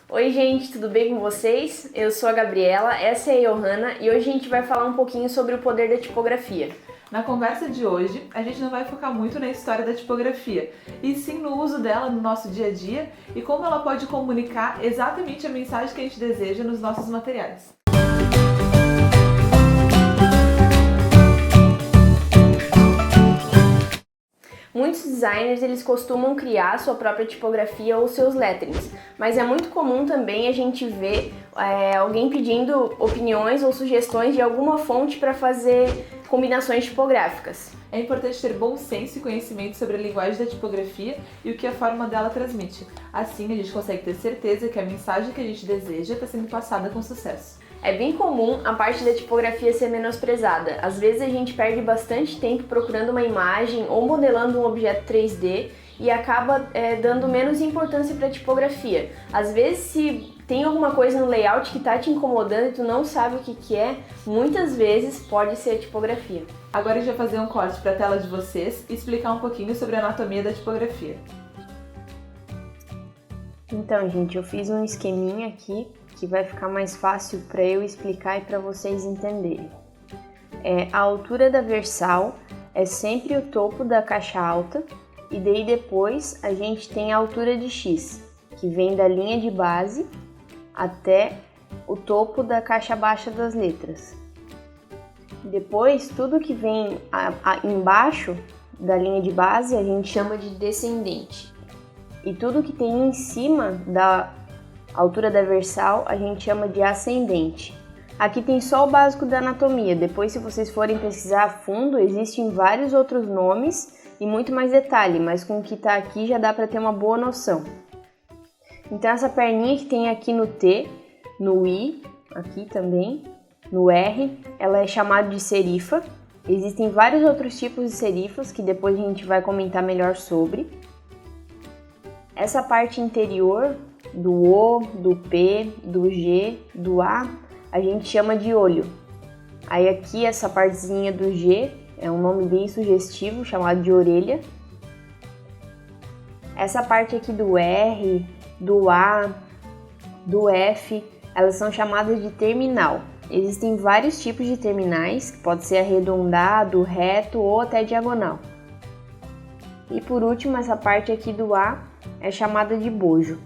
Oi gente, tudo bem com vocês? Eu sou a Gabriela, essa é a Johanna e hoje a gente vai falar um pouquinho sobre o poder da tipografia. Na conversa de hoje, a gente não vai focar muito na história da tipografia, e sim no uso dela no nosso dia a dia e como ela pode comunicar exatamente a mensagem que a gente deseja nos nossos materiais. Muitos designers eles costumam criar sua própria tipografia ou seus letterings, mas é muito comum também a gente ver alguém pedindo opiniões ou sugestões de alguma fonte para fazer combinações tipográficas. É importante ter bom senso e conhecimento sobre a linguagem da tipografia e o que a forma dela transmite. Assim, a gente consegue ter certeza que a mensagem que a gente deseja está sendo passada com sucesso. É bem comum a parte da tipografia ser menosprezada. Às vezes a gente perde bastante tempo procurando uma imagem ou modelando um objeto 3D e acaba dando menos importância para a tipografia. Às vezes, se tem alguma coisa no layout que está te incomodando e tu não sabe o que é, muitas vezes pode ser a tipografia. Agora a gente vai fazer um corte para a tela de vocês e explicar um pouquinho sobre a anatomia da tipografia. Então, gente, eu fiz um esqueminha aqui que vai ficar mais fácil para eu explicar e para vocês entenderem. A altura da versal é sempre o topo da caixa alta e daí depois a gente tem a altura de X, que vem da linha de base até o topo da caixa baixa das letras. Depois, tudo que vem embaixo da linha de base a gente chama de descendente. E tudo que tem em cima da altura da versal a gente chama de ascendente. Aqui tem só o básico da anatomia, depois se vocês forem pesquisar a fundo, existem vários outros nomes e muito mais detalhe, mas com o que está aqui já dá para ter uma boa noção. Então essa perninha que tem aqui no T, no I, aqui também, no R, ela é chamada de serifa. Existem vários outros tipos de serifas que depois a gente vai comentar melhor sobre. Essa parte interior do O, do P, do G, do A, a gente chama de olho. Aí aqui essa partezinha do G é um nome bem sugestivo, chamado de orelha. Essa parte aqui do R, do A, do F, elas são chamadas de terminal. Existem vários tipos de terminais, que pode ser arredondado, reto ou até diagonal. E por último, essa parte aqui do A é chamada de bojo.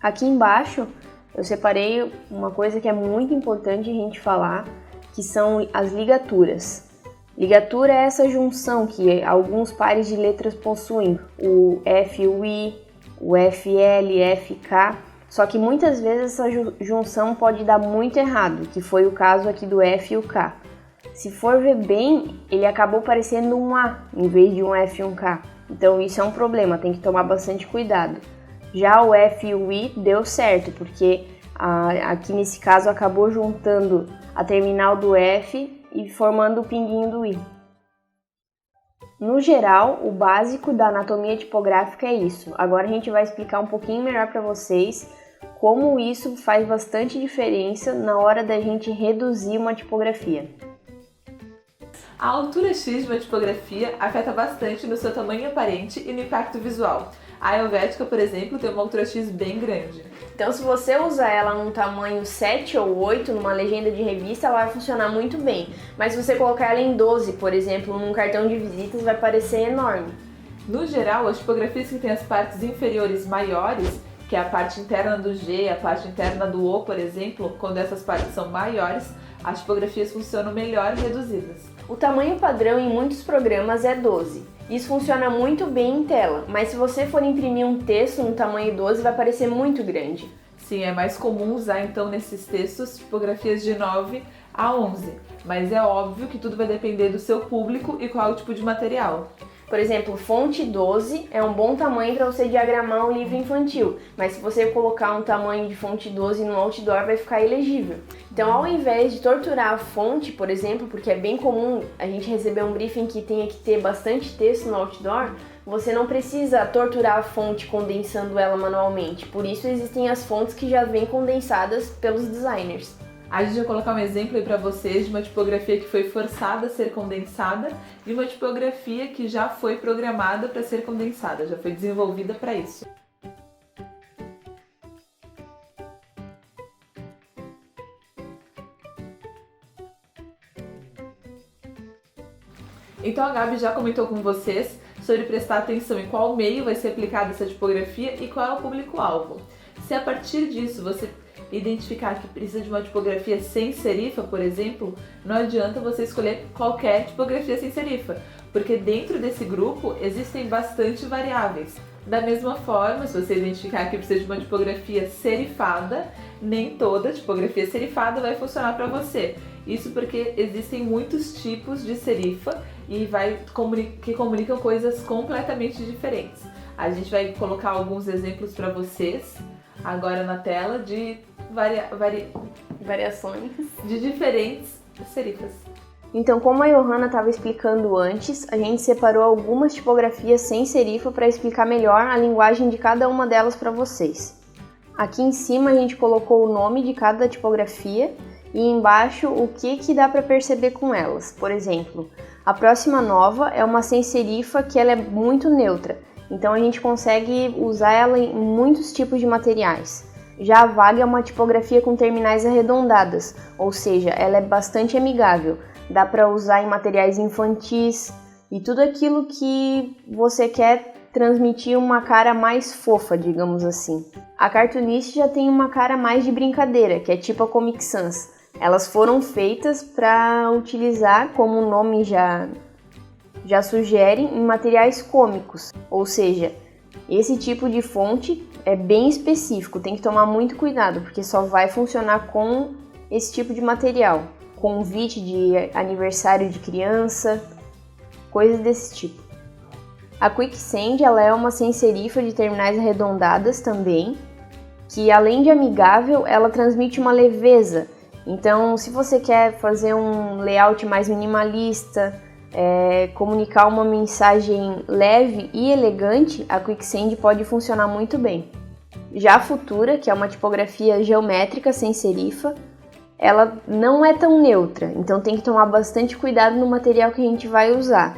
Aqui embaixo eu separei uma coisa que é muito importante a gente falar, que são as ligaturas. Ligatura é essa junção que alguns pares de letras possuem, o F e o I, o FL, FK, só que muitas vezes essa junção pode dar muito errado, que foi o caso aqui do F e o K. Se for ver bem, ele acabou parecendo um A em vez de um F e um K, então isso é um problema, tem que tomar bastante cuidado. Já o F e o I deu certo, porque aqui nesse caso acabou juntando a terminal do F e formando o pinguinho do I. No geral, o básico da anatomia tipográfica é isso. Agora a gente vai explicar um pouquinho melhor para vocês como isso faz bastante diferença na hora da gente reduzir uma tipografia. A altura X de uma tipografia afeta bastante no seu tamanho aparente e no impacto visual. A Helvética, por exemplo, tem uma altura X bem grande. Então, se você usar ela num tamanho 7 ou 8, numa legenda de revista, ela vai funcionar muito bem. Mas se você colocar ela em 12, por exemplo, num cartão de visitas, vai parecer enorme. No geral, as tipografias que têm as partes inferiores maiores, que é a parte interna do G, a parte interna do O, por exemplo, quando essas partes são maiores, as tipografias funcionam melhor reduzidas. O tamanho padrão em muitos programas é 12. Isso funciona muito bem em tela, mas se você for imprimir um texto no tamanho 12, vai parecer muito grande. Sim, é mais comum usar então nesses textos tipografias de 9 a 11, mas é óbvio que tudo vai depender do seu público e qual é o tipo de material. Por exemplo, fonte 12 é um bom tamanho para você diagramar um livro infantil, mas se você colocar um tamanho de fonte 12 no outdoor vai ficar ilegível. Então, ao invés de torturar a fonte, por exemplo, porque é bem comum a gente receber um briefing que tenha que ter bastante texto no outdoor, você não precisa torturar a fonte condensando ela manualmente. Por isso existem as fontes que já vêm condensadas pelos designers. A gente vai colocar um exemplo aí para vocês de uma tipografia que foi forçada a ser condensada e uma tipografia que já foi programada para ser condensada, já foi desenvolvida para isso. Então a Gabi já comentou com vocês sobre prestar atenção em qual meio vai ser aplicada essa tipografia e qual é o público-alvo. Se a partir disso você identificar que precisa de uma tipografia sem serifa, por exemplo, não adianta você escolher qualquer tipografia sem serifa, porque dentro desse grupo existem bastante variáveis. Da mesma forma, se você identificar que precisa de uma tipografia serifada, nem toda tipografia serifada vai funcionar para você. Isso porque existem muitos tipos de serifa e que comunicam coisas completamente diferentes. A gente vai colocar alguns exemplos para vocês agora na tela de variações de diferentes serifas. Então, como a Johanna estava explicando antes, a gente separou algumas tipografias sem serifa para explicar melhor a linguagem de cada uma delas para vocês. Aqui em cima a gente colocou o nome de cada tipografia e embaixo o que dá para perceber com elas. Por exemplo, a Próxima Nova é uma sem serifa que ela é muito neutra, então a gente consegue usar ela em muitos tipos de materiais. Já a Vaga é uma tipografia com terminais arredondadas, ou seja, ela é bastante amigável. Dá para usar em materiais infantis e tudo aquilo que você quer transmitir uma cara mais fofa, digamos assim. A Cartoonist já tem uma cara mais de brincadeira, que é tipo a Comic Sans. Elas foram feitas para utilizar, como o nome já sugere, em materiais cômicos, ou seja, esse tipo de fonte é bem específico, tem que tomar muito cuidado, porque só vai funcionar com esse tipo de material. Convite de aniversário de criança, coisas desse tipo. A Quicksand ela é uma sem serifa de terminais arredondadas também, que além de amigável, ela transmite uma leveza. Então, se você quer fazer um layout mais minimalista, comunicar uma mensagem leve e elegante, a Quicksand pode funcionar muito bem. Já a Futura, que é uma tipografia geométrica sem serifa, ela não é tão neutra, então tem que tomar bastante cuidado no material que a gente vai usar.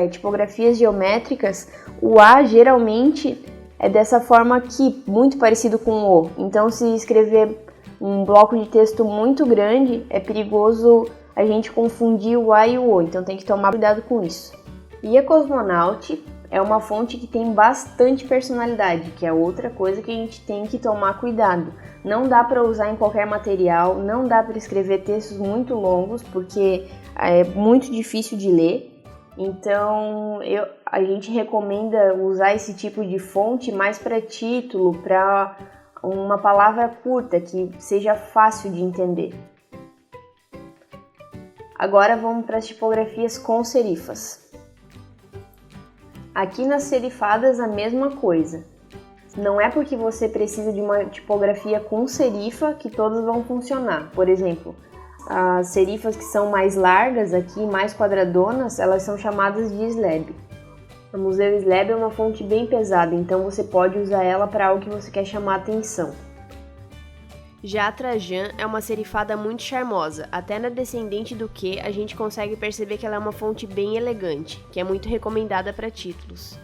Tipografias geométricas, o A geralmente é dessa forma aqui, muito parecido com o O. Então, se escrever um bloco de texto muito grande, é perigoso a gente confundir o A e o O, então tem que tomar cuidado com isso. E a Cosmonaut é uma fonte que tem bastante personalidade, que é outra coisa que a gente tem que tomar cuidado. Não dá para usar em qualquer material, não dá para escrever textos muito longos, porque é muito difícil de ler. Então, a gente recomenda usar esse tipo de fonte mais para título, para uma palavra curta, que seja fácil de entender. Agora vamos para as tipografias com serifas. Aqui nas serifadas a mesma coisa. Não é porque você precisa de uma tipografia com serifa que todas vão funcionar. Por exemplo, as serifas que são mais largas aqui, mais quadradonas, elas são chamadas de slab. A Museu Slab é uma fonte bem pesada, então você pode usar ela para algo que você quer chamar atenção. Já a Trajan é uma serifada muito charmosa, até na Descendente do Que a gente consegue perceber que ela é uma fonte bem elegante, que é muito recomendada para títulos.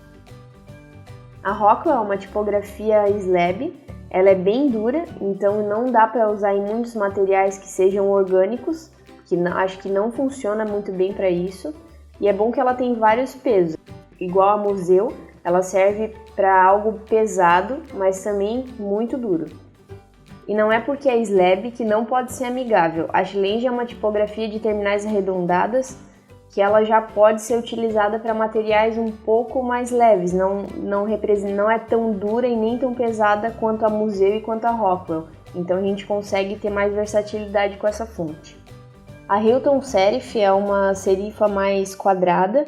A Rockwell é uma tipografia slab, ela é bem dura, então não dá para usar em muitos materiais que sejam orgânicos, que acho que não funciona muito bem para isso, e é bom que ela tem vários pesos. Igual a Museu, ela serve para algo pesado, mas também muito duro. E não é porque é slab que não pode ser amigável. A Schlange é uma tipografia de terminais arredondadas que ela já pode ser utilizada para materiais um pouco mais leves, não é tão dura e nem tão pesada quanto a Museu e quanto a Rockwell. Então a gente consegue ter mais versatilidade com essa fonte. A Hilton Serif é uma serifa mais quadrada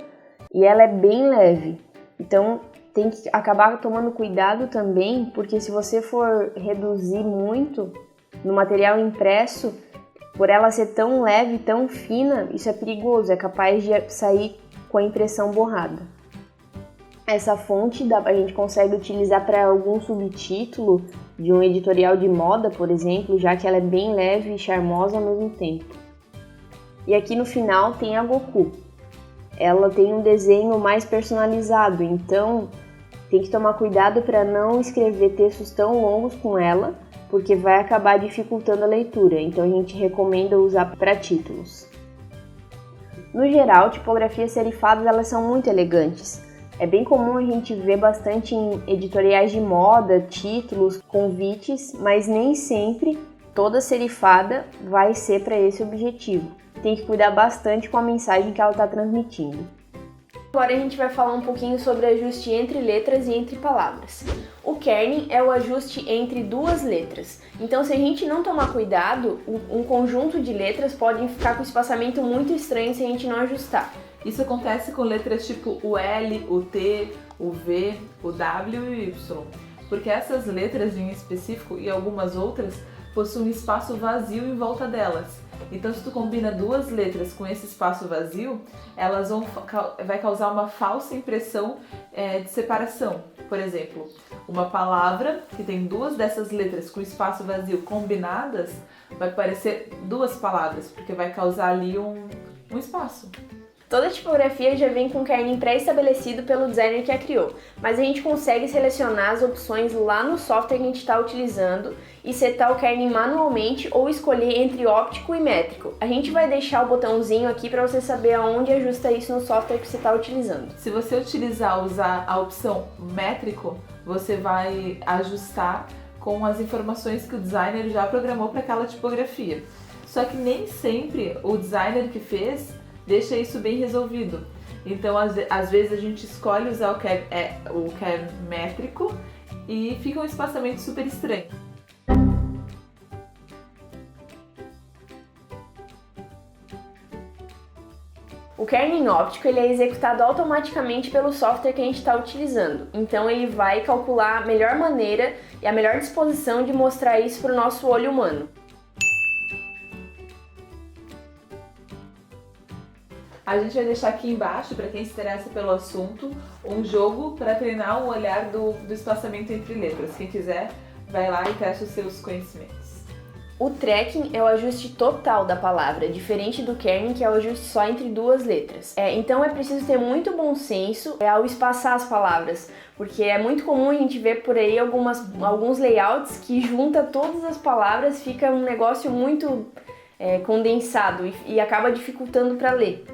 e ela é bem leve. Então tem que acabar tomando cuidado também, porque se você for reduzir muito no material impresso, por ela ser tão leve, tão fina, isso é perigoso, é capaz de sair com a impressão borrada. Essa fonte a gente consegue utilizar para algum subtítulo de um editorial de moda, por exemplo, já que ela é bem leve e charmosa ao mesmo tempo. E aqui no final tem a Goku. Ela tem um desenho mais personalizado, então tem que tomar cuidado para não escrever textos tão longos com ela, porque vai acabar dificultando a leitura, então a gente recomenda usar para títulos. No geral, tipografias serifadas elas são muito elegantes. É bem comum a gente ver bastante em editoriais de moda, títulos, convites, mas nem sempre toda serifada vai ser para esse objetivo. Tem que cuidar bastante com a mensagem que ela está transmitindo. Agora a gente vai falar um pouquinho sobre ajuste entre letras e entre palavras. O kerning é o ajuste entre duas letras. Então, se a gente não tomar cuidado, um conjunto de letras podem ficar com espaçamento muito estranho se a gente não ajustar. Isso acontece com letras tipo o L, o T, o V, o W e o Y, porque essas letras em específico e algumas outras possuem espaço vazio em volta delas. Então, se tu combina duas letras com esse espaço vazio, elas vai causar uma falsa impressão de separação. Por exemplo, uma palavra que tem duas dessas letras com espaço vazio combinadas vai parecer duas palavras, porque vai causar ali um espaço. Toda tipografia já vem com um kerning pré-estabelecido pelo designer que a criou, mas a gente consegue selecionar as opções lá no software que a gente está utilizando e setar o kerning manualmente ou escolher entre óptico e métrico. A gente vai deixar o botãozinho aqui para você saber aonde ajusta isso no software que você está utilizando. Se você usar a opção métrico, você vai ajustar com as informações que o designer já programou para aquela tipografia. Só que nem sempre o designer que fez deixa isso bem resolvido. Então, às vezes a gente escolhe usar o kerning métrico e fica um espaçamento super estranho. O kerning óptico ele é executado automaticamente pelo software que a gente está utilizando. Então ele vai calcular a melhor maneira e a melhor disposição de mostrar isso para o nosso olho humano. A gente vai deixar aqui embaixo, para quem se interessa pelo assunto, um jogo para treinar o olhar do espaçamento entre letras. Quem quiser, vai lá e testa os seus conhecimentos. O tracking é o ajuste total da palavra, diferente do kerning, que é o ajuste só entre duas letras. Então é preciso ter muito bom senso ao espaçar as palavras, porque é muito comum a gente ver por aí alguns layouts que junta todas as palavras, fica um negócio muito condensado e acaba dificultando para ler.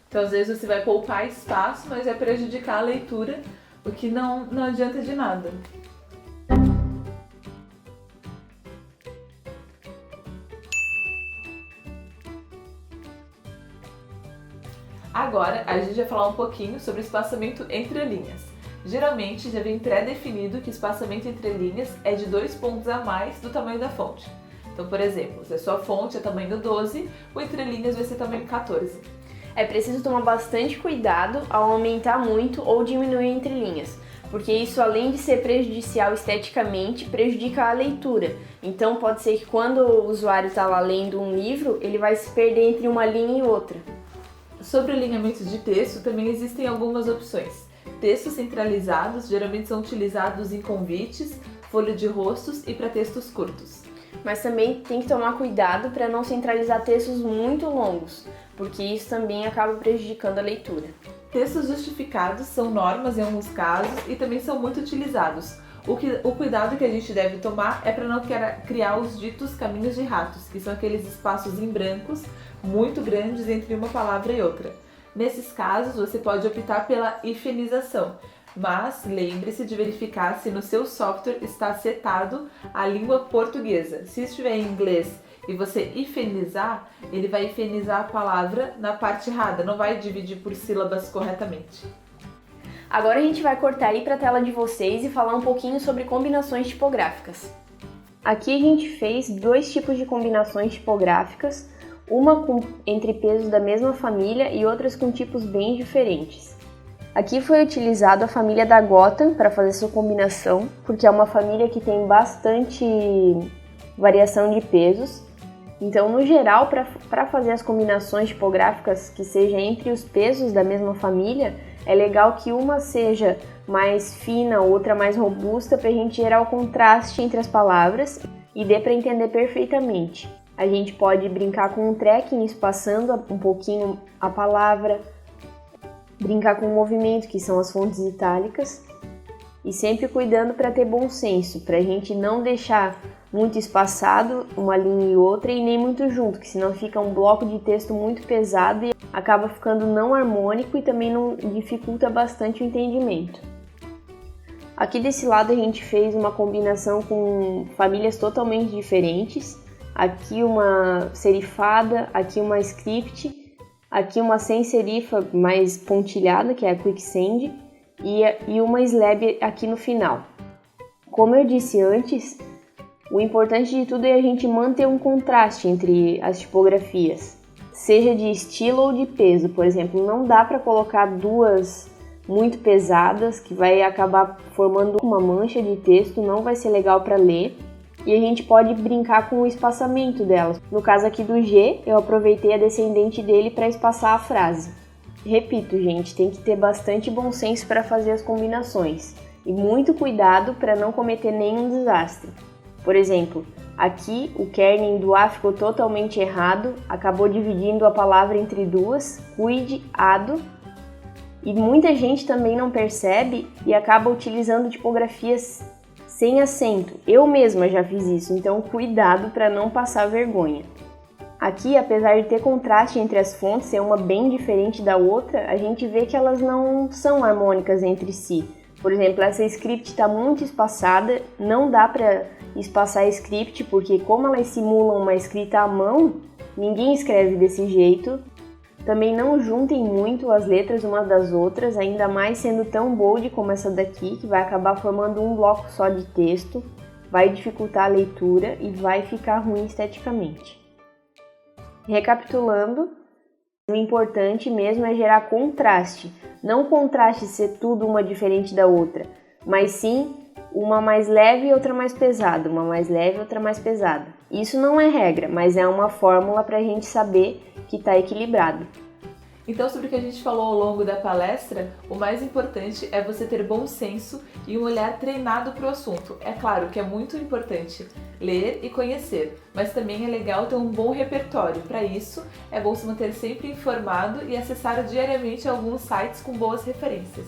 Então, às vezes você vai poupar espaço, mas vai prejudicar a leitura, o que não adianta de nada. Agora, a gente vai falar um pouquinho sobre o espaçamento entre linhas. Geralmente, já vem pré-definido que o espaçamento entre linhas é de 2 pontos a mais do tamanho da fonte. Então, por exemplo, se a sua fonte é tamanho 12, o entre linhas vai ser tamanho 14. É preciso tomar bastante cuidado ao aumentar muito ou diminuir entre linhas, porque isso, além de ser prejudicial esteticamente, prejudica a leitura. Então pode ser que quando o usuário está lá lendo um livro, ele vai se perder entre uma linha e outra. Sobre alinhamento de texto, também existem algumas opções. Textos centralizados geralmente são utilizados em convites, folha de rostos e para textos curtos. Mas também tem que tomar cuidado para não centralizar textos muito longos, porque isso também acaba prejudicando a leitura. Textos justificados são normas em alguns casos e também são muito utilizados. O cuidado que a gente deve tomar é para não criar os ditos caminhos de ratos, que são aqueles espaços em brancos muito grandes entre uma palavra e outra. Nesses casos, você pode optar pela hifenização, mas lembre-se de verificar se no seu software está setado a língua portuguesa. Se estiver em inglês e você hifenizar, ele vai hifenizar a palavra na parte errada, não vai dividir por sílabas corretamente. Agora a gente vai cortar aí para a tela de vocês e falar um pouquinho sobre combinações tipográficas. Aqui a gente fez 2 tipos de combinações tipográficas, uma entre pesos da mesma família e outras com tipos bem diferentes. Aqui foi utilizado a família da Gotham para fazer sua combinação, porque é uma família que tem bastante variação de pesos. Então, no geral, para fazer as combinações tipográficas que sejam entre os pesos da mesma família, é legal que uma seja mais fina, outra mais robusta, para a gente gerar o contraste entre as palavras e dê para entender perfeitamente. A gente pode brincar com o tracking, espaçando um pouquinho a palavra, brincar com o movimento, que são as fontes itálicas, e sempre cuidando para ter bom senso, para a gente não deixar muito espaçado, uma linha e outra, e nem muito junto, que senão fica um bloco de texto muito pesado e acaba ficando não harmônico e também não dificulta bastante o entendimento. Aqui desse lado a gente fez uma combinação com famílias totalmente diferentes. Aqui uma serifada, aqui uma script, aqui uma sem serifa mais pontilhada, que é a quicksand, e uma slab aqui no final. Como eu disse antes, o importante de tudo é a gente manter um contraste entre as tipografias, seja de estilo ou de peso. Por exemplo, não dá para colocar duas muito pesadas, que vai acabar formando uma mancha de texto, não vai ser legal para ler. E a gente pode brincar com o espaçamento delas. No caso aqui do G, eu aproveitei a descendente dele para espaçar a frase. Repito, gente, tem que ter bastante bom senso para fazer as combinações. E muito cuidado para não cometer nenhum desastre. Por exemplo, aqui o kerning do A ficou totalmente errado, acabou dividindo a palavra entre duas, cuidado, e muita gente também não percebe e acaba utilizando tipografias sem acento. Eu mesma já fiz isso, então cuidado para não passar vergonha. Aqui, apesar de ter contraste entre as fontes, ser uma bem diferente da outra, a gente vê que elas não são harmônicas entre si. Por exemplo, essa script está muito espaçada, não dá para espaçar a script, porque como elas simulam uma escrita à mão, ninguém escreve desse jeito. Também não juntem muito as letras umas das outras, ainda mais sendo tão bold como essa daqui, que vai acabar formando um bloco só de texto, vai dificultar a leitura e vai ficar ruim esteticamente. Recapitulando, o importante mesmo é gerar contraste. Não contraste ser tudo uma diferente da outra, mas sim uma mais leve e outra mais pesada, uma mais leve e outra mais pesada. Isso não é regra, mas é uma fórmula para a gente saber que está equilibrado. Então, sobre o que a gente falou ao longo da palestra, o mais importante é você ter bom senso e um olhar treinado para o assunto. É claro que é muito importante ler e conhecer, mas também é legal ter um bom repertório. Para isso, é bom se manter sempre informado e acessar diariamente alguns sites com boas referências.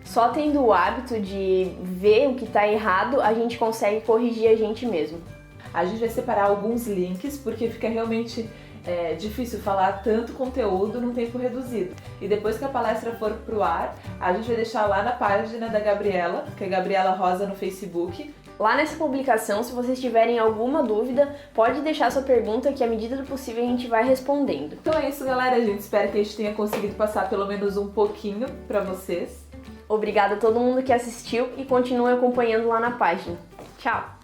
Só tendo o hábito de ver o que está errado, a gente consegue corrigir a gente mesmo. A gente vai separar alguns links, porque fica realmente difícil falar tanto conteúdo num tempo reduzido. E depois que a palestra for pro ar, a gente vai deixar lá na página da Gabriela, que é Gabriela Rosa no Facebook. Lá nessa publicação, se vocês tiverem alguma dúvida, pode deixar sua pergunta que à medida do possível a gente vai respondendo. Então é isso, galera. A gente espera que a gente tenha conseguido passar pelo menos um pouquinho para vocês. Obrigada a todo mundo que assistiu e continue acompanhando lá na página. Tchau!